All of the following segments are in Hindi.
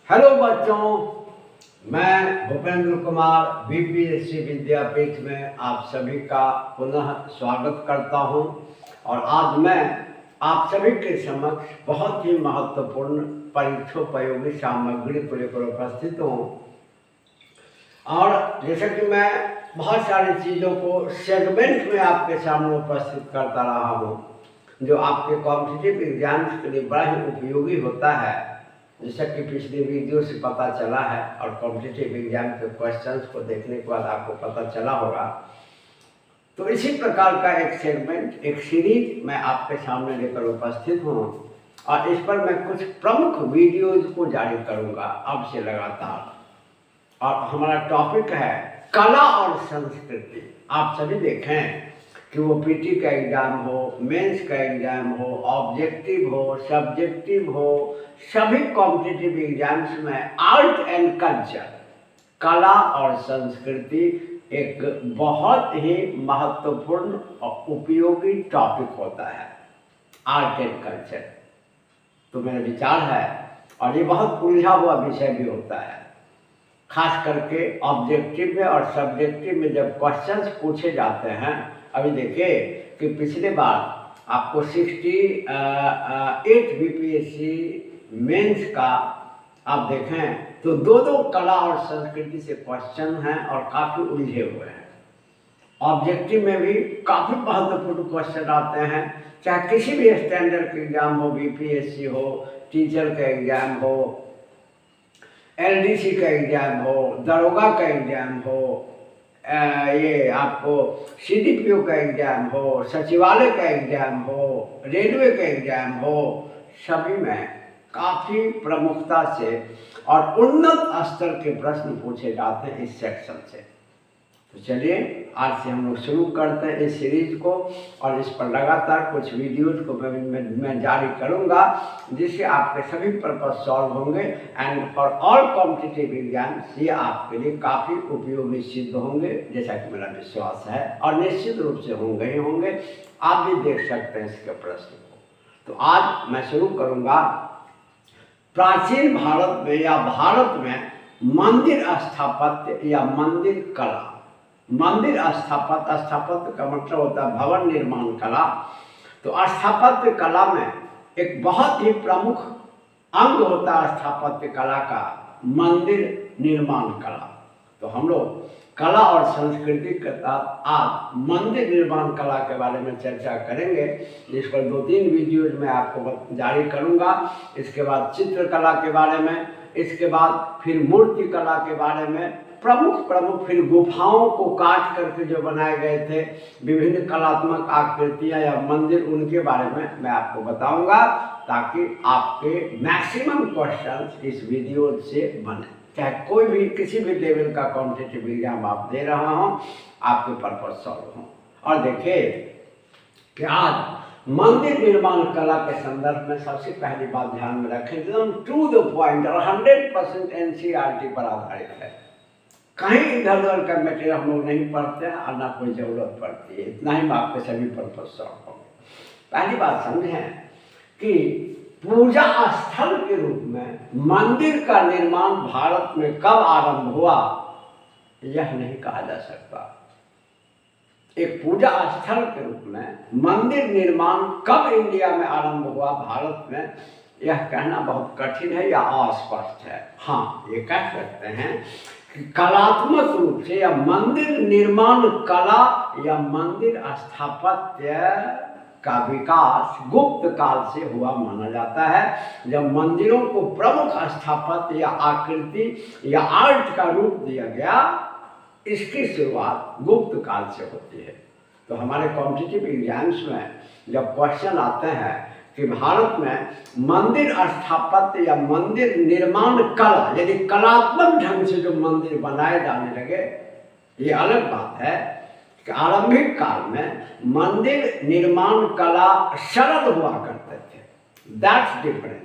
हेलो बच्चों, मैं भूपेंद्र कुमार बीपीएससी विद्यापीठ में आप सभी का पुनः स्वागत करता हूं। और आज मैं आप सभी के समक्ष बहुत ही महत्वपूर्ण परीक्षोपयोगी सामग्री को लेकर उपस्थित हूं। और जैसे कि मैं बहुत सारी चीज़ों को सेगमेंट में आपके सामने उपस्थित करता रहा हूं, जो आपके कॉम्पिटिटिव एग्जाम्स के लिए बड़ा ही उपयोगी होता है, जैसा कि पिछले वीडियो से पता चला है और कॉम्पिटिटिव एग्जाम के क्वेश्चंस को देखने के बाद आपको पता चला होगा। तो इसी प्रकार का एक सेगमेंट, एक सीरीज मैं आपके सामने लेकर उपस्थित हूँ और इस पर मैं कुछ प्रमुख वीडियोज को जारी करूँगा अब से लगातार। और हमारा टॉपिक है कला और संस्कृति। आप सभी देखें कि वो पीटी का एग्ज़ाम हो, मेंस का एग्ज़ाम हो, ऑब्जेक्टिव हो, सब्जेक्टिव हो, सभी कॉम्पिटिटिव एग्जाम्स में आर्ट एंड कल्चर, कला और संस्कृति एक बहुत ही महत्वपूर्ण और उपयोगी टॉपिक होता है। आर्ट एंड कल्चर तो मेरा विचार है, और ये बहुत उलझा हुआ विषय भी होता है, खास करके ऑब्जेक्टिव में और सब्जेक्टिव में जब क्वेश्चंस पूछे जाते हैं। अभी देखिए कि पिछले बार आपको 68 बीपीएससी मेंस का आप देखें तो दो कला और संस्कृति से क्वेश्चन हैं और काफ़ी उलझे हुए हैं। ऑब्जेक्टिव में भी काफ़ी महत्वपूर्ण क्वेश्चन आते हैं, चाहे किसी भी स्टैंडर्ड का एग्जाम हो, बीपीएससी हो, टीचर का एग्जाम हो, एलडीसी का एग्जाम हो, दरोगा का एग्जाम हो, ये आपको सीडीपीओ का एग्जाम हो, सचिवालय का एग्जाम हो, रेलवे का एग्जाम हो, सभी में काफ़ी प्रमुखता से और उन्नत स्तर के प्रश्न पूछे जाते हैं इस सेक्शन से। तो चलिए आज से हम लोग शुरू करते हैं इस सीरीज को, और इस पर लगातार कुछ वीडियोज को मैं जारी करूंगा, जिससे आपके सभी पर्पस सॉल्व होंगे and for all competitive exams ये आपके लिए काफ़ी उपयोगी सिद्ध होंगे, जैसा कि मेरा विश्वास है, और निश्चित रूप से होंगे ही होंगे। आप भी देख सकते हैं इसके प्रश्न को। तो आज मैं शुरू करूँगा प्राचीन भारत में या भारत में मंदिर स्थापत्य या मंदिर कला। मंदिर स्थापत्य का मतलब होता है भवन निर्माण कला। तो स्थापत्य कला में एक बहुत ही प्रमुख अंग होता है स्थापत्य कला का, मंदिर निर्माण कला। तो हम लोग कला और संस्कृति के साथ आज मंदिर निर्माण कला के बारे में चर्चा करेंगे, जिस पर 2-3 वीडियोज मैं आपको जारी करूंगा। इसके बाद चित्रकला के बारे में, इसके बाद फिर मूर्ति कला के बारे में, प्रमुख फिर गुफाओं को काट करके जो बनाए गए थे विभिन्न कलात्मक आकृतियां या मंदिर, उनके बारे में मैं आपको बताऊंगा, ताकि आपके मैक्सिमम क्वेश्चंस इस वीडियो से बने। चाहे कोई भी किसी भी लेवल का कॉम्पिटिटिव एग्जाम आप दे रहा हो, आपके पर्पस सॉल्व हो। और देखिए कि आज मंदिर निर्माण कला के संदर्भ में सबसे पहली बात ध्यान में रखें, एकदम टू द पॉइंट और 100% एनसीईआरटी पर आधारित है। कहीं इधर उधर का मटेरियल हम लोग नहीं पढ़ते हैं और ना कोई ज़रूरत पड़ती है। इतना ही आपके सभी पर्पस सॉल्व होंगे। पहली बात समझें कि पूजा स्थल के रूप में मंदिर का निर्माण भारत में कब आरंभ हुआ, यह नहीं कहा जा सकता। एक पूजा स्थल के रूप में मंदिर निर्माण कब इंडिया में आरंभ हुआ भारत में, यह कहना बहुत कठिन है या अस्पष्ट है। हाँ, ये कह सकते हैं कि कलात्मक रूप से या मंदिर निर्माण कला या मंदिर स्थापत्य का विकास गुप्त काल से हुआ माना जाता है, जब मंदिरों को प्रमुख स्थापत्य या आकृति या आर्ट का रूप दिया गया। इसकी शुरुआत गुप्त काल से होती है। तो हमारे कॉम्पिटिटिव एग्जाम्स में जब क्वेश्चन आते हैं कि भारत में मंदिर स्थापत्य या मंदिर निर्माण कला, यदि कलात्मक ढंग से जो मंदिर बनाए जाने लगे, ये अलग बात है कि आरंभिक काल में मंदिर निर्माण कला सरल हुआ करते थे, दैट्स डिफरेंट।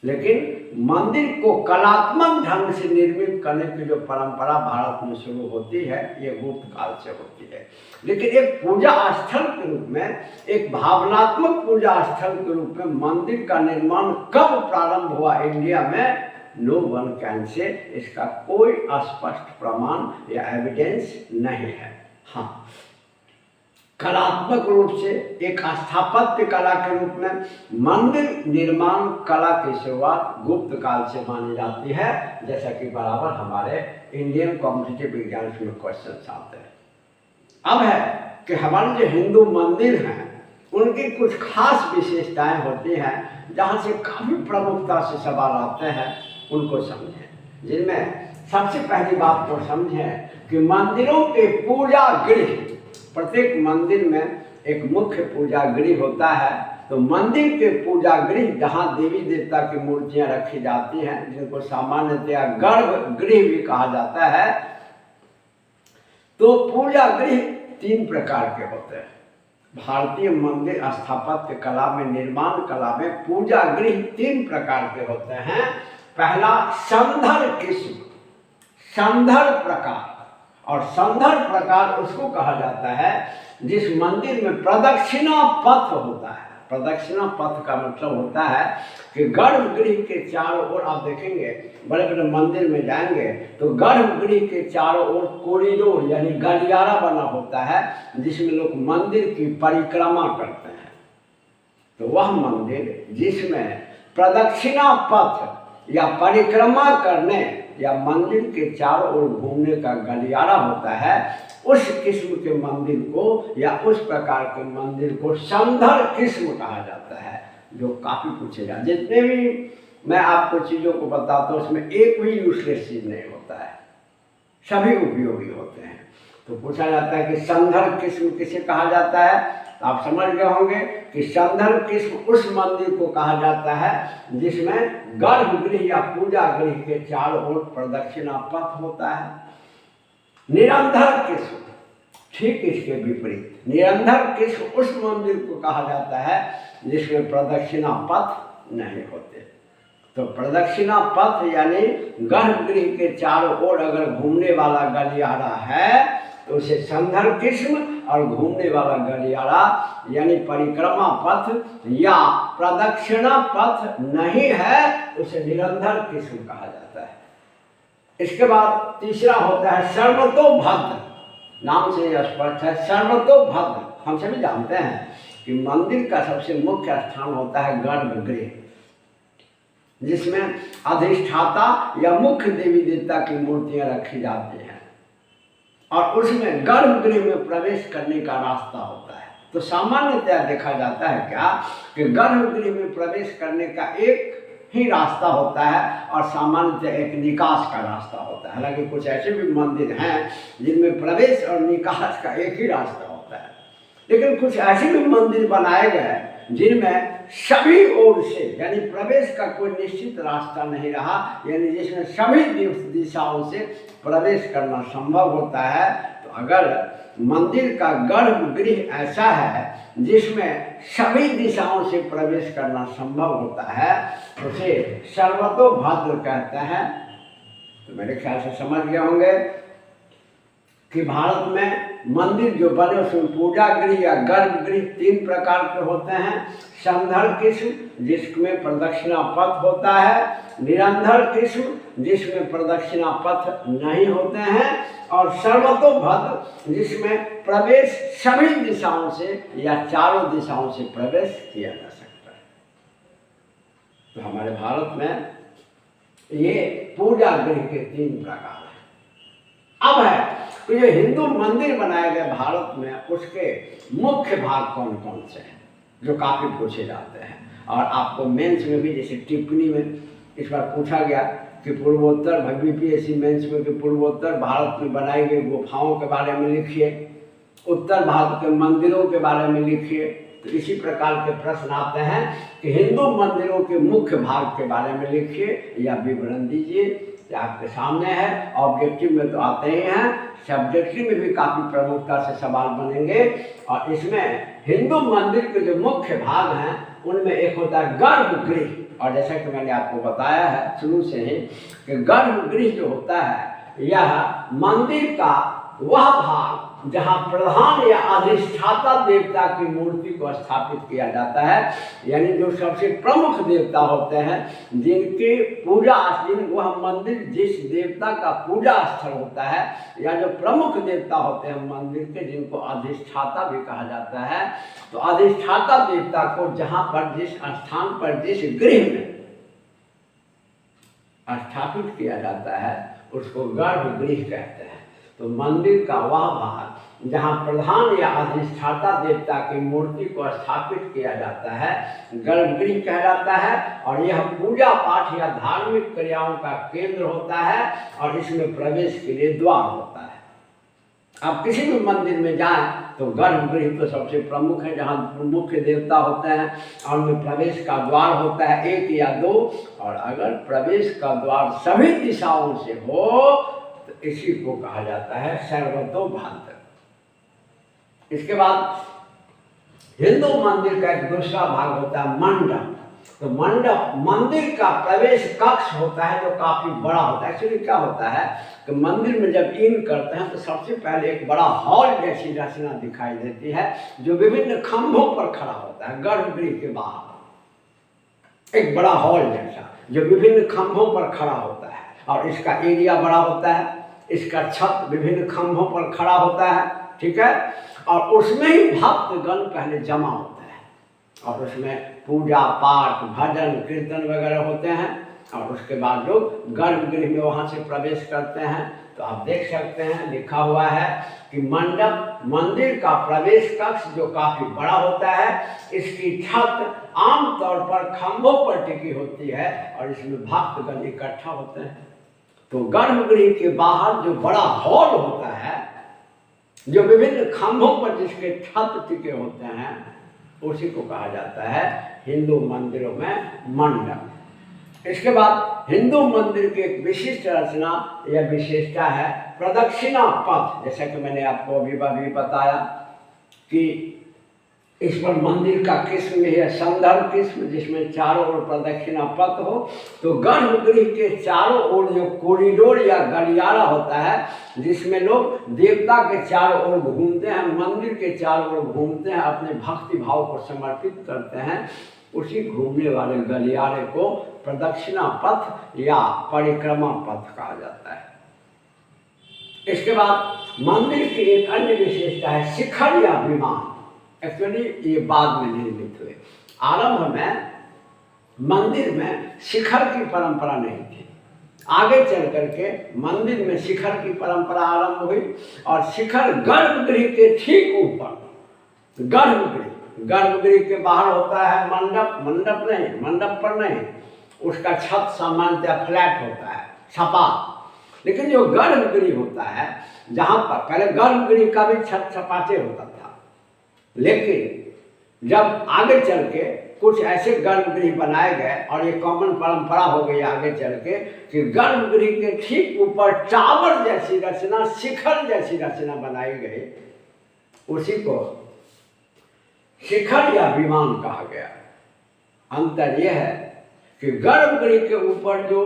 लेकिन मंदिर को कलात्मक ढंग से निर्मित करने की जो परंपरा भारत में शुरू होती है, ये गुप्त काल से होती है। लेकिन एक पूजा स्थल के रूप में, एक भावनात्मक पूजा स्थल के रूप में मंदिर का निर्माण कब प्रारंभ हुआ इंडिया में, नो वन कैन से, इसका कोई स्पष्ट प्रमाण या एविडेंस नहीं है। हाँ, कलात्मक रूप से एक स्थापत्य कला के रूप में मंदिर निर्माण कला की शुरुआत गुप्त काल से मानी जाती है, जैसा कि बराबर हमारे इंडियन कॉम्पिटिटिव एग्जाम्स में क्वेश्चन आते हैं। अब है कि हमारे जो हिंदू मंदिर हैं उनकी कुछ खास विशेषताएं होती हैं, जहाँ से काफ़ी प्रमुखता से सवाल आते हैं, उनको समझें। जिनमें सबसे पहली बात को समझें कि मंदिरों के पूजा गृह, प्रत्येक मंदिर में एक मुख्य पूजा गृह होता है। तो मंदिर के पूजा गृह जहाँ देवी देवता की मूर्तियाँ रखी जाती हैं, जिनको सामान्यतया गर्भगृह भी कहा जाता है, तो पूजा गृह 3 प्रकार के होते हैं। भारतीय मंदिर स्थापत्य कला में, निर्माण कला में पूजा गृह 3 प्रकार के होते हैं। पहला संधर किस्म, संधर प्रकार। और संधर प्रकार उसको कहा जाता है जिस मंदिर में प्रदक्षिणा पथ होता है। प्रदक्षिणा पथ का मतलब होता है कि गर्भगृह के चारों ओर, आप देखेंगे बड़े बड़े मंदिर में जाएंगे तो गर्भगृह के चारों ओर कॉरिडोर यानी गलियारा बना होता है, जिसमें लोग मंदिर की परिक्रमा करते हैं। तो वह मंदिर जिसमें प्रदक्षिणा पथ या परिक्रमा करने या मंदिर के चारों ओर घूमने का गलियारा होता है, उस किस्म के मंदिर को या उस प्रकार के मंदिर को संधर किस्म कहा जाता है, जो काफ़ी पूछे जाते। जितने भी मैं आपको चीज़ों को बताता हूँ उसमें एक भी यूजलेस चीज़ नहीं होता है, सभी उपयोगी होते हैं। तो पूछा जाता है कि संधर किस्म किसे कहा जाता है, तो आप समझ गए होंगे कि संधर किस्म उस मंदिर को कहा जाता है जिसमें गर्भगृह या पूजा गृह के चारों ओर प्रदक्षिणा पथ होता है। निरंधर किस्म ठीक इसके विपरीत, निरंधर किस्म उस मंदिर को कहा जाता है जिसमें प्रदक्षिणा पथ नहीं होते। तो प्रदक्षिणा पथ यानी गर्भगृह के चारों ओर अगर घूमने वाला गलियारा है तो उसे संधर किस्म, और घूमने वाला गलियारा यानी परिक्रमा पथ या प्रदक्षिणा पथ नहीं है उसे निरंधर किस्म कहा जाता है। इसके बाद तीसरा होता है सर्वतोभद्र। नाम से यह स्पष्ट है, सर्वतोभद्र। हम सभी जानते हैं कि मंदिर का सबसे मुख्य स्थान होता है गर्भगृह, जिसमें अधिष्ठाता या मुख्य देवी देवता की मूर्तियां रखी जाती हैं, और उसमें गर्भगृह में प्रवेश करने का रास्ता होता है। तो सामान्यतया देखा जाता है क्या कि गर्भगृह में प्रवेश करने का एक ही रास्ता होता है, और सामान्यतः एक निकास का रास्ता होता है। हालांकि कुछ ऐसे भी मंदिर हैं जिनमें प्रवेश और निकास का एक ही रास्ता होता है, लेकिन कुछ ऐसे भी मंदिर बनाए गए जिनमें सभी ओर से यानी प्रवेश का कोई निश्चित रास्ता नहीं रहा, यानी जिसमें सभी दिशाओं से प्रवेश करना संभव होता है। तो अगर मंदिर का गर्भगृह ऐसा है जिसमें सभी दिशाओं से प्रवेश करना संभव होता है, उसे सर्वतोभद्र कहते हैं। तो मेरे ख्याल से समझ गए होंगे कि भारत में मंदिर जो बने उसमें पूजा गृह या गर्भगृह 3 प्रकार के होते हैं। संधर किस्म जिसमें प्रदक्षिणा पथ होता है, निरंधर किस्म जिसमें प्रदक्षिणा पथ नहीं होते हैं, और सर्वतोभद्र जिसमें प्रवेश सभी दिशाओं से या चारों दिशाओं से प्रवेश किया जा सकता है। तो हमारे भारत में ये पूजा गृह के 3 प्रकार हैं। अब है तो ये हिंदू मंदिर बनाए गए भारत में, उसके मुख्य भाग कौन कौन से हैं जो काफ़ी पूछे जाते हैं। और आपको मेंस में भी जैसे टिप्पणी में इस बार पूछा गया कि पूर्वोत्तर बीपीएससी मेंस में कि पूर्वोत्तर भारत में बनाई गई गुफाओं के बारे में लिखिए, उत्तर भारत के मंदिरों के बारे में लिखिए। तो इसी प्रकार के प्रश्न आते हैं कि हिंदू मंदिरों के मुख्य भाग के बारे में लिखिए या विवरण दीजिए। आपके सामने है, ऑब्जेक्टिव में तो आते ही हैं, सब्जेक्टिव में भी काफ़ी प्रमुखता से सवाल बनेंगे। और इसमें हिंदू मंदिर के जो मुख्य भाग हैं उनमें एक होता है गर्भगृह, और जैसा कि मैंने आपको बताया है शुरू से ही कि गर्भगृह जो होता है यह मंदिर का वह भाग जहाँ प्रधान या अधिष्ठाता देवता की मूर्ति को स्थापित किया जाता है, यानी जो सबसे प्रमुख देवता होते हैं, जिनके पूजा वह मंदिर जिस देवता का पूजा स्थल होता है, या जो प्रमुख देवता होते हैं मंदिर के, जिनको अधिष्ठाता भी कहा जाता है, तो अधिष्ठाता देवता को जहाँ पर जिस स्थान पर जिस गृह में स्थापित किया जाता है उसको गर्भगृह कहते हैं। तो मंदिर का वह भाग जहाँ प्रधान या अधिष्ठाता देवता की मूर्ति को स्थापित किया जाता है गर्भगृह कहलाता है, और यह पूजा पाठ या धार्मिक क्रियाओं का केंद्र होता है और इसमें प्रवेश के लिए द्वार होता है। आप किसी भी मंदिर में जाएं तो गर्भगृह तो सबसे प्रमुख है, जहाँ मुख्य देवता होते हैं और उनमें प्रवेश का द्वार होता है 1 या 2, और अगर प्रवेश का द्वार सभी दिशाओं से हो तो इसी को कहा जाता है सर्वतोभाग। इसके बाद हिंदू मंदिर का एक दूसरा भाग होता है मंडप। तो मंडप मंदिर का प्रवेश कक्ष होता है जो काफी बड़ा होता है। एक्चुअली क्या होता है कि मंदिर में जब इन करते हैं तो सबसे पहले एक बड़ा हॉल जैसी रचना दिखाई देती है जो विभिन्न खंभों पर खड़ा होता है। गर्भगृह के बाहर एक बड़ा हॉल जैसा जो विभिन्न खंभों पर खड़ा होता है, और इसका एरिया बड़ा होता है, इसका छत विभिन्न खंभों पर खड़ा होता है, ठीक है। और उसमें ही भक्तगण पहले जमा होते हैं और उसमें पूजा पाठ भजन कीर्तन वगैरह होते हैं, और उसके बाद लोग गर्भगृह में वहाँ से प्रवेश करते हैं। तो आप देख सकते हैं लिखा हुआ है कि मंडप मंदिर का प्रवेश कक्ष जो काफी बड़ा होता है, इसकी छत आमतौर पर खंभों पर टिकी होती है और इसमें भक्तगण इकट्ठा होते हैं। तो गर्भगृह के बाहर जो बड़ा हॉल होता है जो विभिन्न खंभों पर जिसके छत टिके होते हैं, उसी को कहा जाता है हिंदू मंदिरों में मंडप। इसके बाद हिंदू मंदिर की एक विशिष्ट रचना या विशेषता है प्रदक्षिणा पथ। जैसा कि मैंने आपको अभी बताया कि इस पर मंदिर का किस्म है संदर्भ किस्म, जिसमें चारों ओर प्रदक्षिणा पथ हो। तो गर्भगृह के चारों ओर जो कॉरिडोर या गलियारा होता है जिसमें लोग देवता के चारों ओर घूमते हैं, मंदिर के चारों ओर घूमते हैं, अपने भक्ति भाव को समर्पित करते हैं, उसी घूमने वाले गलियारे को प्रदक्षिणा पथ या परिक्रमा पथ कहा जाता है। इसके बाद मंदिर की एक अन्य विशेषता है शिखर या विमान। एक्चुअली ये बाद में निर्मित हुए। आरंभ में मंदिर में शिखर की परंपरा नहीं थी, आगे चल करके मंदिर में शिखर की परंपरा आरंभ हुई, और शिखर गर्भगृह के ठीक ऊपर गर्भगृह के बाहर होता है मंडप पर नहीं, उसका छत सामान्यतः फ्लैट होता है सपाट। लेकिन जो गर्भगृह होता है जहाँ पर पहले गर्भगृह का भी छत सपाटे होता था, लेकिन जब आगे चल के कुछ ऐसे गर्भगृह बनाए गए और ये कॉमन परंपरा हो गई आगे चल के कि गर्भगृह के ठीक ऊपर टावर जैसी रचना शिखर जैसी रचना बनाई गई, उसी को शिखर या विमान कहा गया। अंतर यह है कि गर्भगृह के ऊपर जो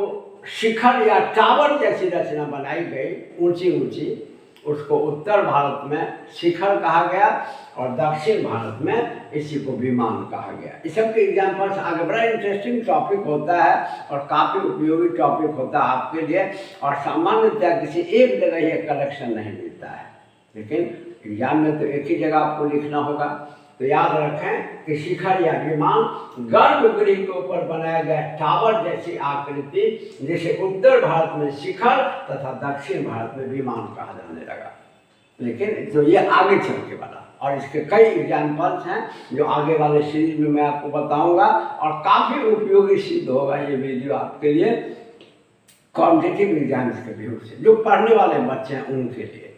शिखर या टावर जैसी रचना बनाई गई ऊंची ऊंची, उसको उत्तर भारत में शिखर कहा गया और दक्षिण भारत में इसी को विमान कहा गया। इस सब के एग्जाम्पल्स आगे बड़ा इंटरेस्टिंग टॉपिक होता है और काफ़ी उपयोगी टॉपिक होता है आपके लिए, और सामान्यतः किसी एक जगह ये कलेक्शन नहीं मिलता है, लेकिन एग्जाम में तो एक ही जगह आपको लिखना होगा। तो याद रखें कि शिखर या विमान गर्भगृह के ऊपर बनाया गया टावर जैसी आकृति, जिसे उत्तर भारत में शिखर तथा दक्षिण भारत में विमान कहा जाने लगा। लेकिन तो ये आगे चल के वाला, और इसके कई एग्जाम्पल्स हैं जो आगे वाले सीरीज में मैं आपको बताऊंगा, और काफ़ी उपयोगी सिद्ध होगा ये वीडियो आपके लिए कॉम्पिटिटिव एग्जाम्स के व्यू से, जो पढ़ने वाले बच्चे हैं उनके लिए।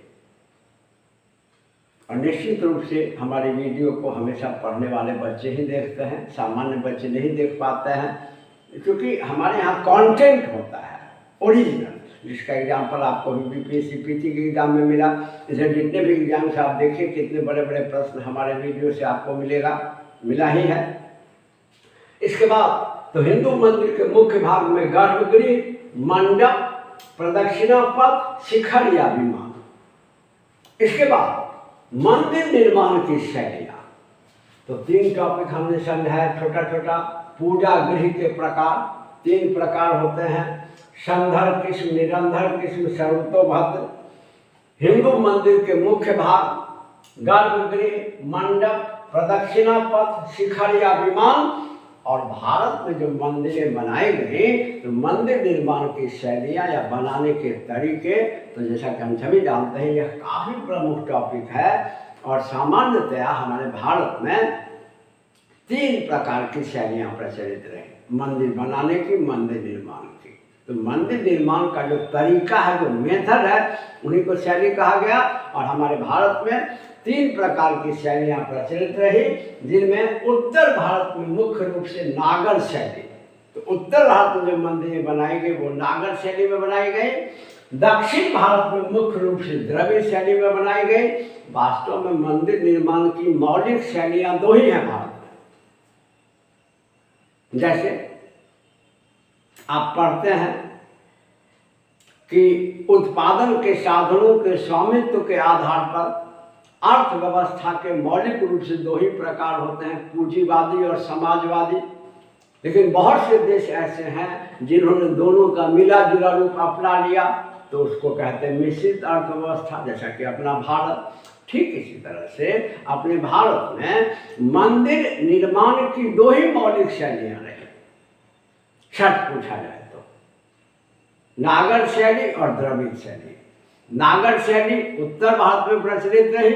और निश्चित रूप से हमारी वीडियो को हमेशा पढ़ने वाले बच्चे ही देखते हैं, सामान्य बच्चे नहीं देख पाते हैं, क्योंकि हमारे यहाँ कंटेंट होता है ओरिजिनल, जिसका एग्जाम्पल आपको यूपीएससी पीटी के एग्जाम में मिला। इसे जितने भी एग्जाम से आप देखिए कितने बड़े बड़े प्रश्न हमारे वीडियो से आपको मिला ही है। इसके बाद तो हिंदू मंदिर के मुख्य भाग में गर्भगृह, मंडप, प्रदक्षिणा पथ, शिखर या विमान, इसके बाद मंदिर निर्माण की शैलियाँ, तो 3 टॉपिक हमने समझा है छोटा छोटा। पूजा गृह के प्रकार, 3 प्रकार होते हैं, संधर किस्म, निरंधर किस्म, सर्वतोभद्र। हिंदू मंदिर के मुख्य भाग, गर्भगृह, मंडप, प्रदक्षिणा पथ, शिखर या विमान। और भारत में जो मंदिरें बनाई गई, तो मंदिर निर्माण की शैलियाँ या बनाने के तरीके, तो जैसा कि हम सभी जानते हैं यह काफ़ी प्रमुख टॉपिक है। और सामान्यतया हमारे भारत में 3 प्रकार की शैलियाँ प्रचलित रही, मंदिर बनाने की, मंदिर निर्माण की। तो मंदिर निर्माण का जो तरीका है, जो मेथड है, उन्हीं को शैली कहा गया। और हमारे भारत में 3 प्रकार की शैलियाँ प्रचलित रही, जिनमें उत्तर भारत में मुख्य रूप से नागर शैली, तो उत्तर भारत में जो मंदिरें बनाई गई वो नागर शैली में बनाई गई। दक्षिण भारत में मुख्य रूप से द्रविड़ शैली में बनाई गई। वास्तव में मंदिर निर्माण की मौलिक शैलियाँ 2 ही हैं भारत में। जैसे आप पढ़ते हैं कि उत्पादन के साधनों के स्वामित्व के आधार पर अर्थव्यवस्था के मौलिक रूप से 2 ही प्रकार होते हैं, पूंजीवादी और समाजवादी। लेकिन बहुत से देश ऐसे हैं जिन्होंने दोनों का मिला जुला रूप अपना लिया, तो उसको कहते हैं मिश्रित अर्थव्यवस्था, जैसा कि अपना भारत। ठीक इसी तरह से अपने भारत में मंदिर निर्माण की 2 ही मौलिक शैलियाँ रही, सच पूछा जाए तो, नागर शैली और द्रविड़ शैली। नागर शैली उत्तर भारत में प्रचलित रही,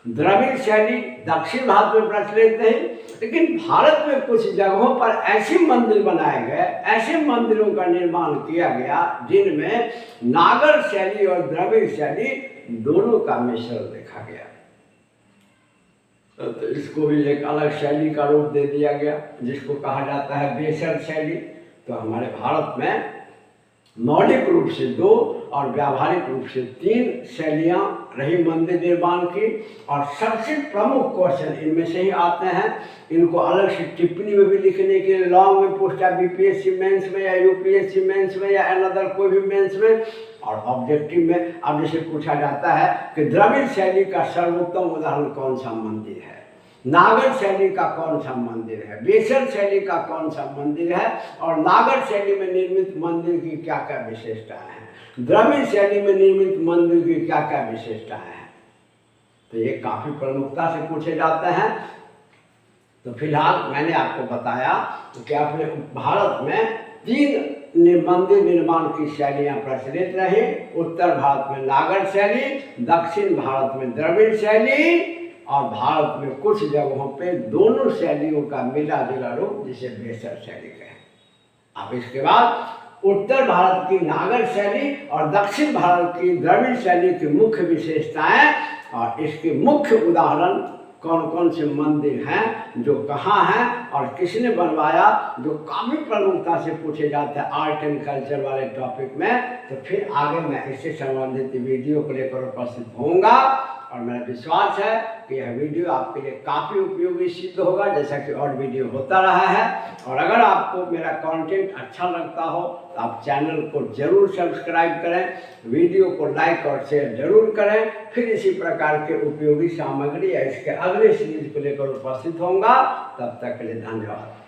द्रविड़ शैली दक्षिण भारत में प्रचलित रही। लेकिन भारत में कुछ जगहों पर ऐसे मंदिर बनाए गए, ऐसे मंदिरों का निर्माण किया गया जिनमें नागर शैली और द्रविड़ शैली दोनों का मिश्रण देखा गया। तो इसको भी एक अलग शैली का रूप दे दिया गया, जिसको कहा जाता है बेसर शैली। तो हमारे भारत में मौलिक रूप से 2 और व्यावहारिक रूप से 3 शैलियाँ रही मंदिर निर्माण की। और सबसे प्रमुख क्वेश्चन इनमें से ही आते हैं, इनको अलग से टिप्पणी में भी लिखने के लिए लॉन्ग में पूछता है, बीपीएससी मेंस में या यूपीएससी मेंस में या अनदर कोई भी मेंस में। और ऑब्जेक्टिव में अब जैसे पूछा जाता है कि द्रविड़ शैली का सर्वोत्तम उदाहरण कौन सा मंदिर है, नागर शैली का कौन सा मंदिर है, बेसर शैली का कौन सा मंदिर है, और नागर शैली में निर्मित मंदिर की क्या क्या विशेषताएं हैं, द्रविड़ शैली में निर्मित मंदिर की क्या क्या विशेषताएं हैं। तो ये काफ़ी प्रमुखता से पूछे जाते हैं। तो फिलहाल मैंने आपको बताया कि अपने भारत में 3 मंदिर निर्माण की शैलियाँ प्रचलित रही। उत्तर भारत में नागर शैली, दक्षिण भारत में द्रविड़ शैली, और भारत में कुछ जगहों पे दोनों शैलियों का मिला जुला रूप, जिसे बेसर शैली कहें। अब इसके बाद उत्तर भारत की नागर शैली और दक्षिण भारत की द्रविड़ शैली की मुख्य विशेषताएं और इसके मुख्य उदाहरण कौन कौन से मंदिर हैं, जो कहाँ हैं और किसने बनवाया, जो काफ़ी प्रमुखता से पूछे जाते हैं आर्ट एंड कल्चर वाले टॉपिक में। तो फिर आगे मैं इससे संबंधित वीडियो को लेकर उपस्थित होऊंगा। और मेरा विश्वास है कि यह वीडियो आपके लिए काफ़ी उपयोगी सिद्ध होगा, जैसा कि और वीडियो होता रहा है। और अगर आपको मेरा कंटेंट अच्छा लगता हो तो आप चैनल को जरूर सब्सक्राइब करें, वीडियो को लाइक और शेयर जरूर करें। फिर इसी प्रकार के उपयोगी सामग्री या इसके अगले सीरीज को लेकर उपस्थित होऊंगा। तब तक के लिए धन्यवाद।